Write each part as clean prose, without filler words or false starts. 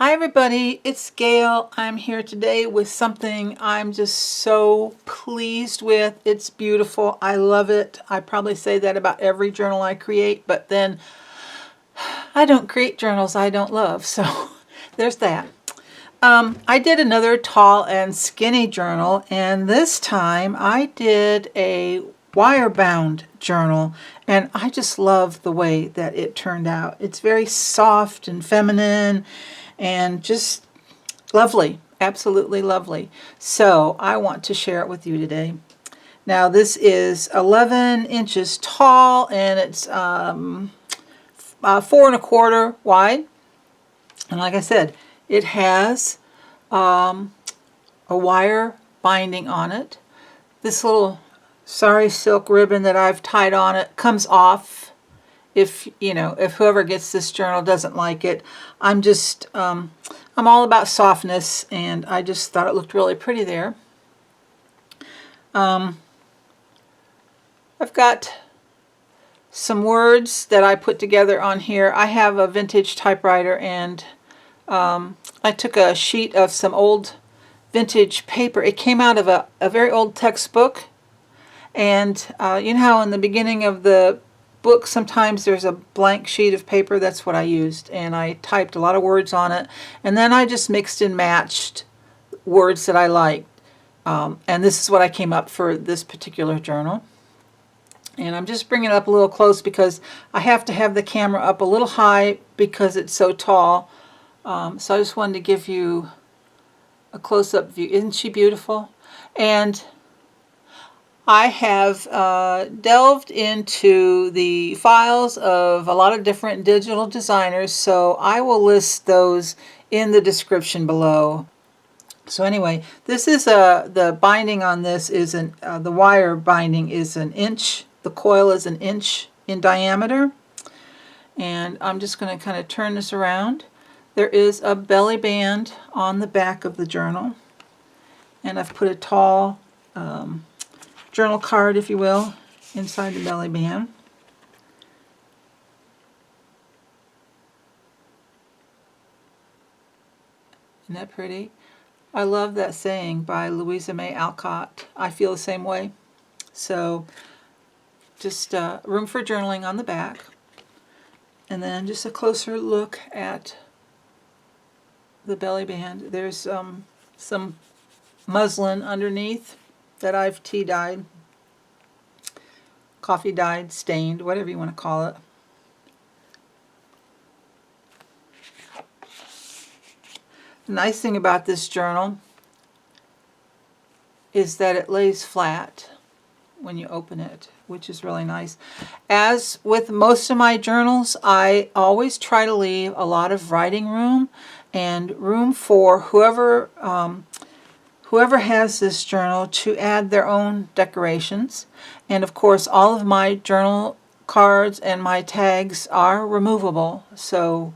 Hi everybody, it's Gail. I'm here today with something I'm just so pleased with. It's beautiful. I love it. I probably say that about every journal I create, but then I don't create journals I don't love, so there's that. I did another tall and skinny journal, and this time I did a wire bound journal, and I just love the way that it turned out. It's very soft and feminine and just lovely, absolutely lovely. So I want to share it with you today. Now this is 11 inches tall, and it's 4¼ wide, and like I said, it has a wire binding on it. This little sari silk ribbon that I've tied on it comes off if whoever gets this journal doesn't like it. I'm all about softness, and I just thought it looked really pretty there. I've got some words that I put together on here. I have a vintage typewriter, and I took a sheet of some old vintage paper. It came out of a very old textbook, and you know how in the beginning of the book sometimes there's a blank sheet of paper? That's what I used, and I typed a lot of words on it, and then I just mixed and matched words that I liked, and this is what I came up for this particular journal. And I'm just bringing it up a little close because I have to have the camera up a little high because it's so tall. So I just wanted to give you a close-up view. Isn't she beautiful? And I have delved into the files of a lot of different digital designers, so I will list those in the description below. So anyway, this is the binding on this is the wire binding is 1 inch. The coil is 1 inch in diameter, and I'm just going to kind of turn this around. There is a belly band on the back of the journal, and I've put a tall journal card, if you will, inside the belly band. Isn't that pretty? I love that saying by Louisa May Alcott. I feel the same way. So just room for journaling on the back, and then just a closer look at the belly band. There's some muslin underneath that I've tea dyed, coffee dyed, stained, whatever you want to call it. The nice thing about this journal is that it lays flat when you open it, which is really nice. As with most of my journals, I always try to leave a lot of writing room and room for whoever has this journal to add their own decorations. And of course, all of my journal cards and my tags are removable, so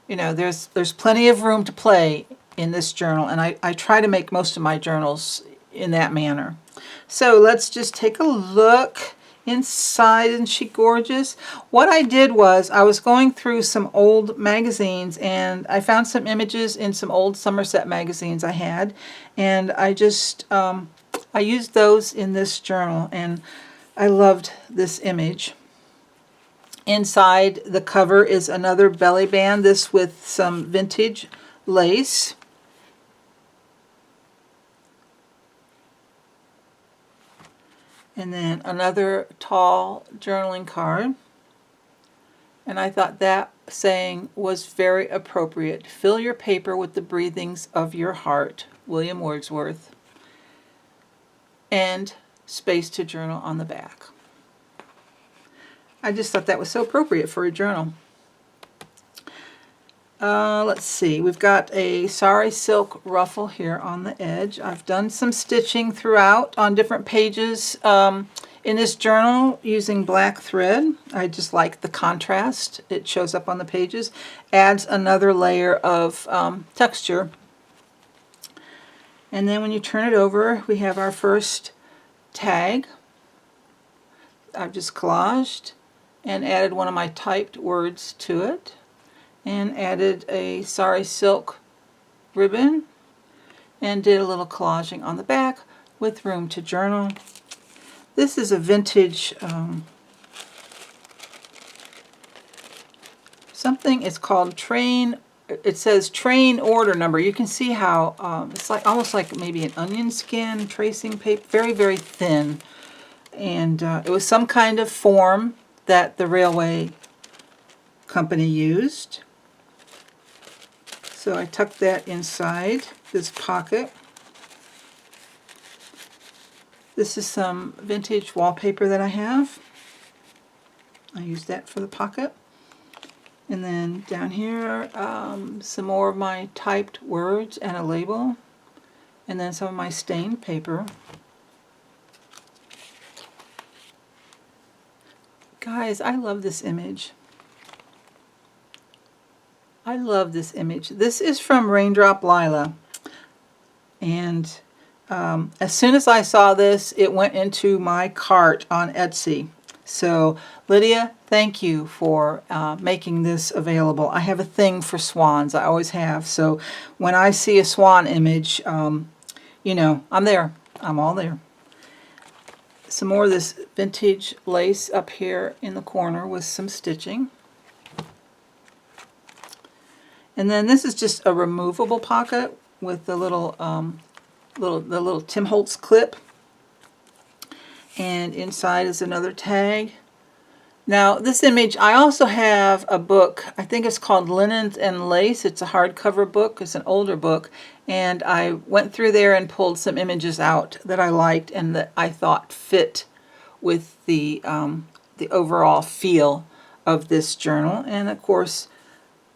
there's plenty of room to play in this journal, and I try to make most of my journals in that manner. So let's just take a look inside. Isn't she gorgeous? What I did was I was going through some old magazines, and I found some images in some old Somerset magazines I had, and I used those in this journal, and I loved this image. Inside the cover is another belly band, this with some vintage lace. And then another tall journaling card. And I thought that saying was very appropriate. Fill your paper with the breathings of your heart, William Wordsworth. And space to journal on the back. I just thought that was so appropriate for a journal. Let's see, we've got a sari silk ruffle here on the edge. I've done some stitching throughout on different pages in this journal using black thread. I just like the contrast. It shows up on the pages, adds another layer of texture. And then when you turn it over, we have our first tag. I've just collaged and added one of my typed words to it. and added a sari silk ribbon and did a little collaging on the back with room to journal. This is a vintage something. It's called Train. It says train order number. You can see how it's like almost like maybe an onion skin tracing paper, very, very thin. And it was some kind of form that the railway company used. So I tucked that inside this pocket. This is some vintage wallpaper that I have. I used that for the pocket. And then down here, some more of my typed words and a label. And then some of my stained paper. Guys, I love this image. I love this image. This is from Raindrop Lila. And as soon as I saw this, it went into my cart on Etsy. So, Lydia, thank you for making this available. I have a thing for swans. I always have. So, when I see a swan image, you know, I'm there. I'm all there. Some more of this vintage lace up here in the corner with some stitching. And then this is just a removable pocket with the little little Tim Holtz clip. And inside is another tag. Now this image, I also have a book, I think it's called Linens and Lace. It's a hardcover book, it's an older book, and I went through there and pulled some images out that I liked and that I thought fit with the overall feel of this journal. And of course,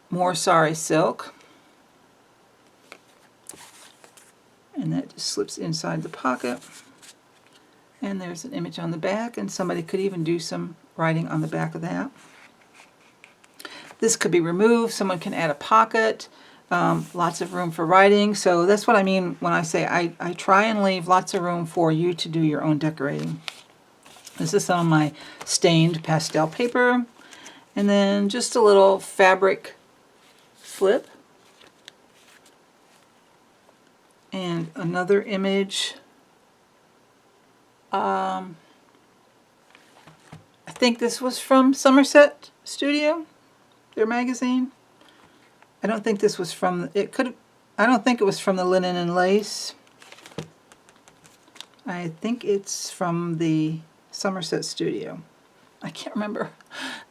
more sari silk. And that just slips inside the pocket. And there's an image on the back, and somebody could even do some writing on the back of that. This could be removed. Someone can add a pocket. Lots of room for writing. So that's what I mean when I say I try and leave lots of room for you to do your own decorating. This is some of my stained pastel paper. And then just a little fabric slip. And another image. I think this was from Somerset Studio, their magazine. I don't think this was from, I don't think it was from the Linen and Lace. I think it's from the Somerset Studio. I can't remember.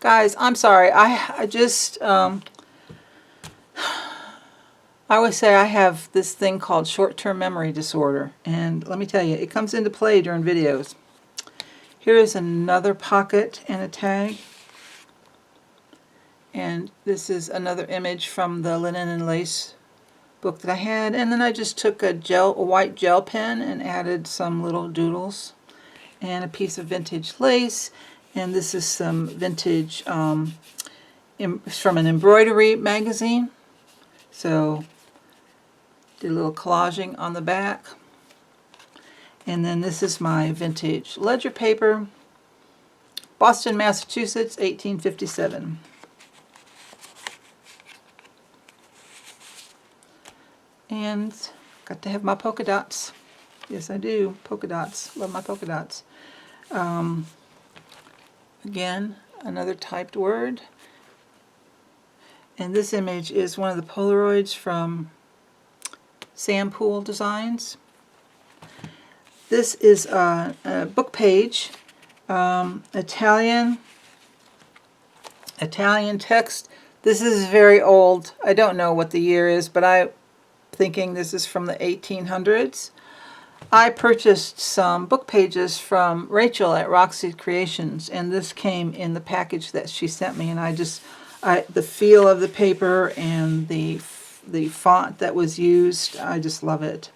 Guys, I'm sorry. I just, I always say I have this thing called short-term memory disorder. And let me tell you, it comes into play during videos. Here is another pocket and a tag. And this is another image from the Linen and Lace book that I had. And then I just took a white gel pen and added some little doodles and a piece of vintage lace. And this is some vintage from an embroidery magazine. So did a little collaging on the back. And then this is my vintage ledger paper, Boston, Massachusetts, 1857. And got to have my polka dots. Yes, I do. Polka dots. Love my polka dots. Again, another typed word. And this image is one of the Polaroids from Poole Designs. This is a book page, Italian text. This is very old. I don't know what the year is, but I'm thinking this is from the 1800s. I purchased some book pages from Rachel at Roxys Creations, and this came in the package that she sent me. And the feel of the paper and the font that was used, I just love it.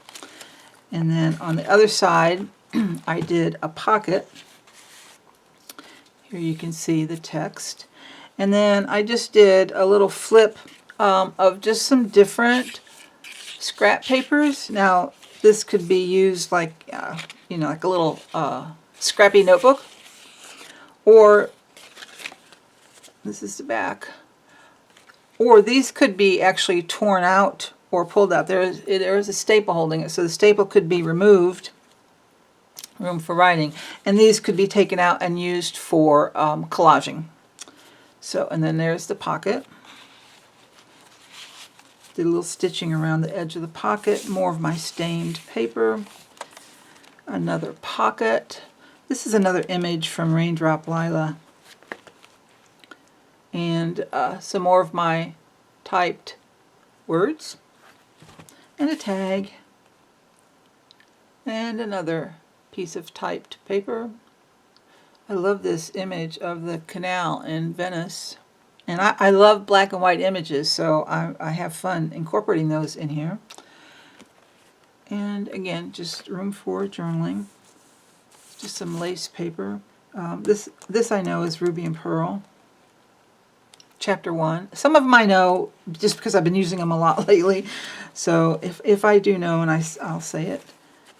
And then on the other side, I did a pocket. Here you can see the text. And then I just did a little flip of just some different scrap papers. Now, this could be used like, you know, like a little scrappy notebook. Or, this is the back. or these could be actually torn out or pulled out. There is a staple holding it, so the staple could be removed, room for writing, and these could be taken out and used for collaging. So, and then there's the pocket. Did a little stitching around the edge of the pocket, more of my stained paper. Another pocket. This is another image from Raindrop Lila. And some more of my typed words. And a tag. And another piece of typed paper. I love this image of the canal in Venice. And I love black and white images, so I have fun incorporating those in here. And again, just room for journaling. Just some lace paper. This I know is Ruby and Pearl. Chapter 1. Some of them I know just because I've been using them a lot lately. So if I do know, and I'll say it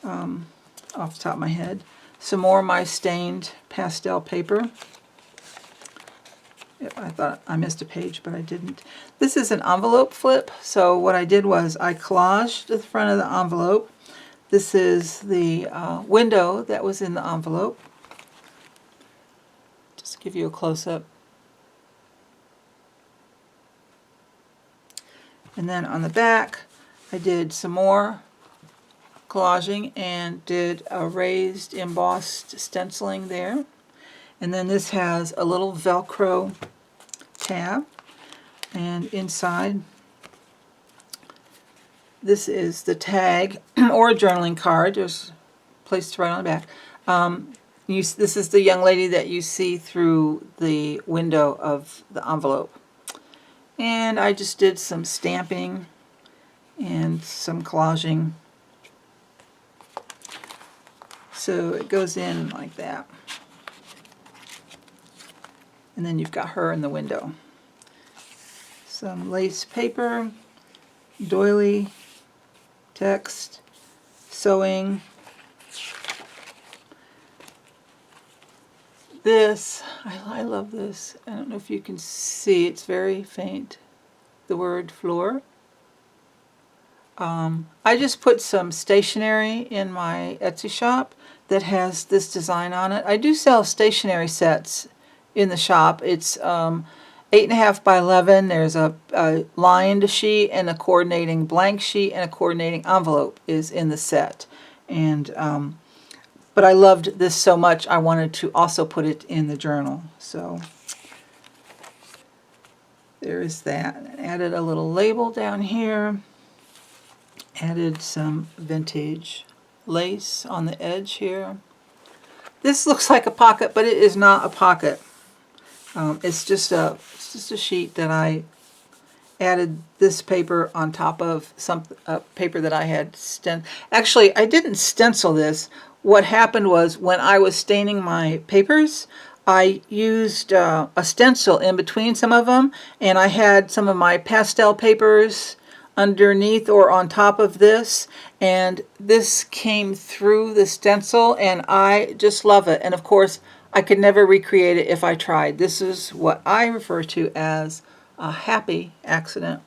off the top of my head. Some more of my stained pastel paper. Yep, I thought I missed a page, but I didn't. This is an envelope flip, so what I did was I collaged the front of the envelope. This is the window that was in the envelope. Just give you a close-up. And then on the back, I did some more collaging and did a raised embossed stenciling there. And then this has a little Velcro tab, and inside this is the tag or a journaling card. There's a place to write on the back. This is the young lady that you see through the window of the envelope. And I just did some stamping and some collaging. So it goes in like that. And then you've got her in the window. Some lace paper, doily, text, sewing. This, I love this. I don't know if you can see, it's very faint. The word floor. I just put some stationery in my Etsy shop that has this design on it. I do sell stationery sets in the shop. It's 8.5 by 11. There's a lined sheet and a coordinating blank sheet and a coordinating envelope is in the set. And but I loved this so much I wanted to also put it in the journal. So there is that. Added a little label down here. Added some vintage lace on the edge here. This looks like a pocket, but it is not a pocket. It's just a sheet that I added this paper on top of some paper that I had Actually, I didn't stencil this. What happened was when I was staining my papers, I used a stencil in between some of them, and I had some of my pastel papers underneath or on top of this, and this came through the stencil, and I just love it. And of course, I could never recreate it if I tried. This is what I refer to as a happy accident.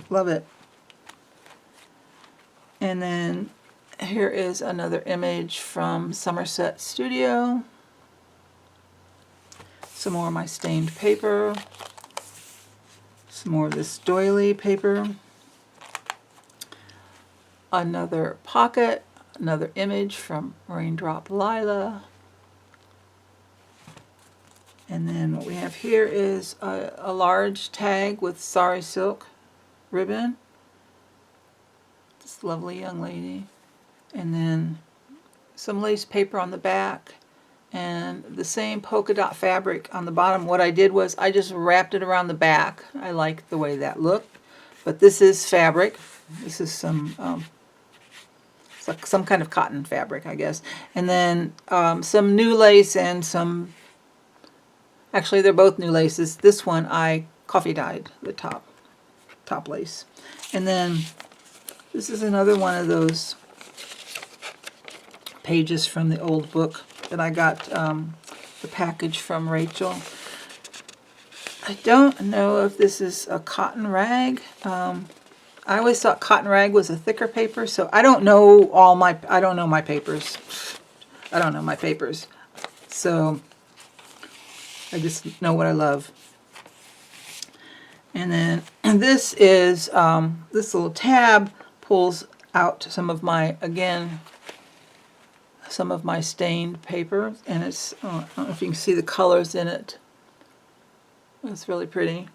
Love it. And then here is another image from Somerset Studio. Some more of my stained paper. Some more of this doily paper. Another pocket. Another image from Raindrop Lila. And then what we have here is a large tag with sari silk ribbon. This lovely young lady. And then some lace paper on the back. And the same polka dot fabric on the bottom. What I did was I just wrapped it around the back. I like the way that looked. But this is fabric. This is some it's like some kind of cotton fabric, I guess. And then some new lace and some... Actually, they're both new laces. This one I coffee dyed the top lace. And then this is another one of those pages from the old book that I got the package from Rachel. I don't know if this is a cotton rag. I always thought cotton rag was a thicker paper, so I don't know I don't know my papers. I don't know my papers. So I just know what I love. And then this is, this little tab pulls out some of my, again, some of my stained paper. And it's, I don't know if you can see the colors in it. It's really pretty.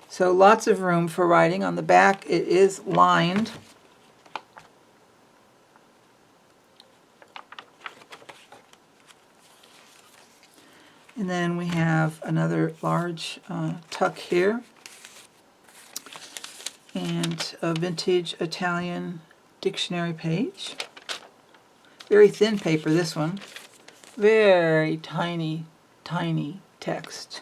So lots of room for writing. On the back it is lined. And then we have another large tuck here. And a vintage Italian dictionary page. Very thin paper, this one. Very tiny, tiny text.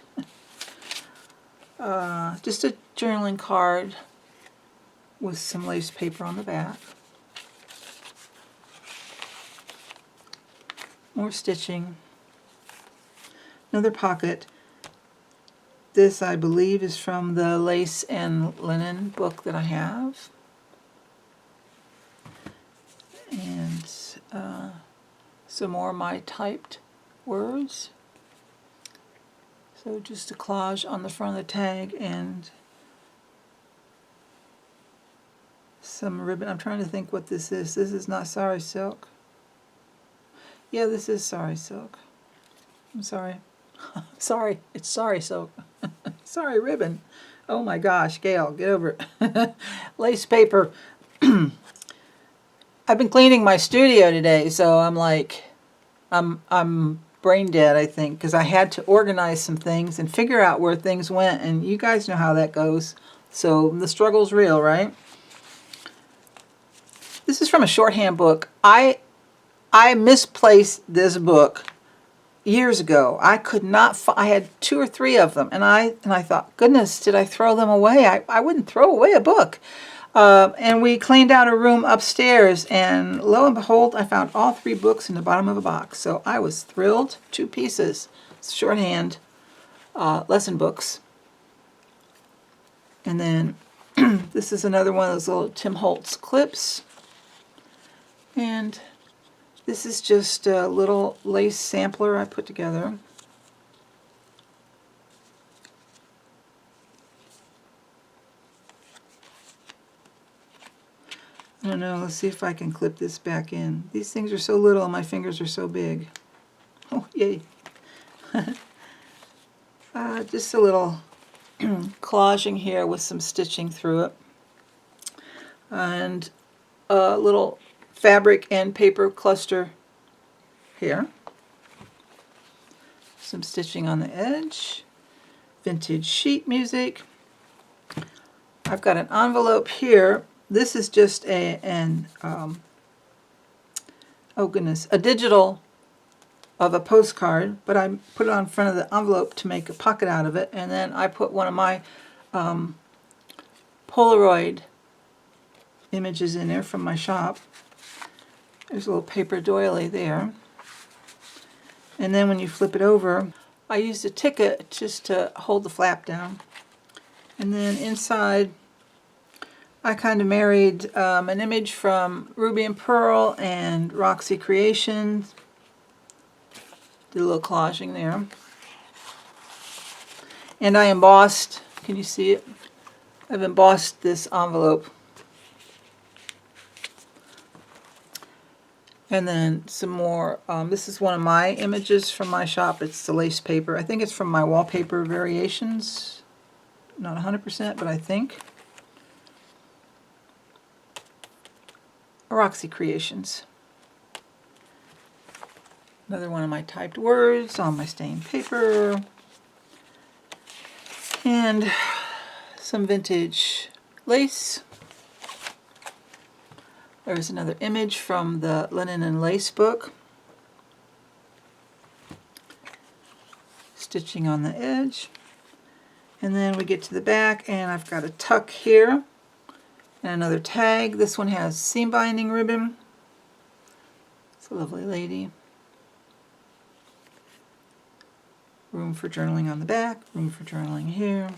Just a journaling card with some lace paper on the back. More stitching. Another pocket. This, I believe, is from the Lace and Linen book that I have. And some more of my typed words. So just a collage on the front of the tag and some ribbon. I'm trying to think what this is. This is not sari silk. Yeah, this is sari silk. I'm sorry. Sorry, it's sari silk. Sorry, ribbon. Oh my gosh, Gail, get over it. Lace paper. I've been cleaning my studio today, so I'm like, I'm brain dead, I think, because I had to organize some things and figure out where things went, and you guys know how that goes. So the struggle's real, right? This is from a shorthand book. I misplaced this book years ago. I could not I had 2 or 3 of them, and I thought, goodness, did I throw them away? I wouldn't throw away a book. And we cleaned out a room upstairs, and lo and behold, I found all 3 books in the bottom of a box. So I was thrilled. 2 pieces, shorthand lesson books. And then this is another one of those little Tim Holtz clips. And this is just a little lace sampler I put together. I don't know, let's see if I can clip this back in. These things are so little and my fingers are so big. Oh, yay. Just a little collaging here with some stitching through it. And a little fabric and paper cluster here. Some stitching on the edge. Vintage sheet music. I've got an envelope here. This is just oh goodness, a digital of a postcard, but I put it on front of the envelope to make a pocket out of it, and then I put one of my Polaroid images in there from my shop. There's a little paper doily there. And then when you flip it over, I used a ticket just to hold the flap down. And then inside, I kind of married an image from Ruby and Pearl and Roxys Creations. Did a little collaging there. And I embossed, can you see it? I've embossed this envelope. And then some more, this is one of my images from my shop. It's the lace paper. I think it's from my wallpaper variations. Not 100%, but I think. Roxys Creations. Another one of my typed words on my stained paper. And some vintage lace. There's another image from the Linen and Lace book. Stitching on the edge. And then we get to the back, and I've got a tuck here. And another tag. This one has seam binding ribbon. It's a lovely lady. room for journaling on the back, room for journaling here.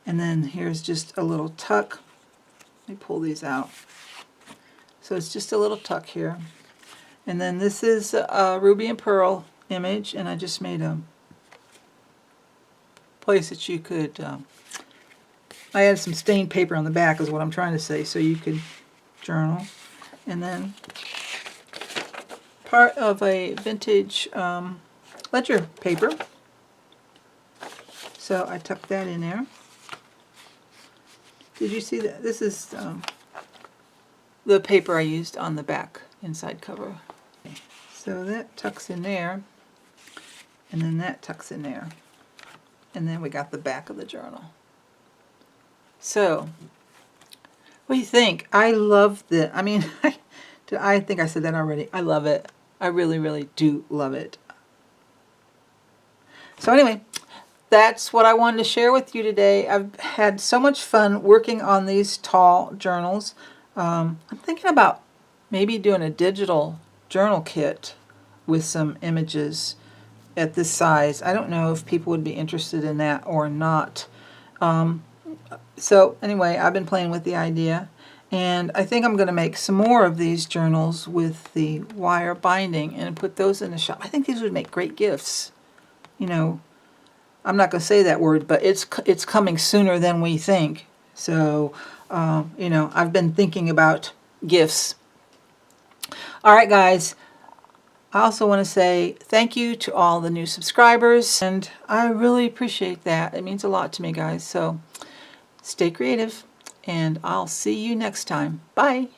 And then here's just a little tuck. Let me pull these out. So it's just a little tuck here. And then this is a ruby and pearl image, and I just made a place that you could, I added some stained paper on the back is what I'm trying to say, so you could journal. And then part of a vintage ledger paper. So I tucked that in there. Did you see that? This is the paper I used on the back inside cover. So that tucks in there, and then that tucks in there. And then we got the back of the journal. So, what do you think? I love the, I mean, I think I said that already. I love it. I really, really do love it. So anyway, that's what I wanted to share with you today. I've had so much fun working on these tall journals. I'm thinking about maybe doing a digital journal kit with some images at this size. I don't know if people would be interested in that or not. So anyway, I've been playing with the idea, and I think I'm going to make some more of these journals with the wire binding and put those in the shop. I think these would make great gifts. You know, I'm not going to say that word, but it's coming sooner than we think. So, you know, I've been thinking about gifts. All right, guys. I also want to say thank you to all the new subscribers, and I really appreciate that. It means a lot to me, guys. So stay creative, and I'll see you next time. Bye.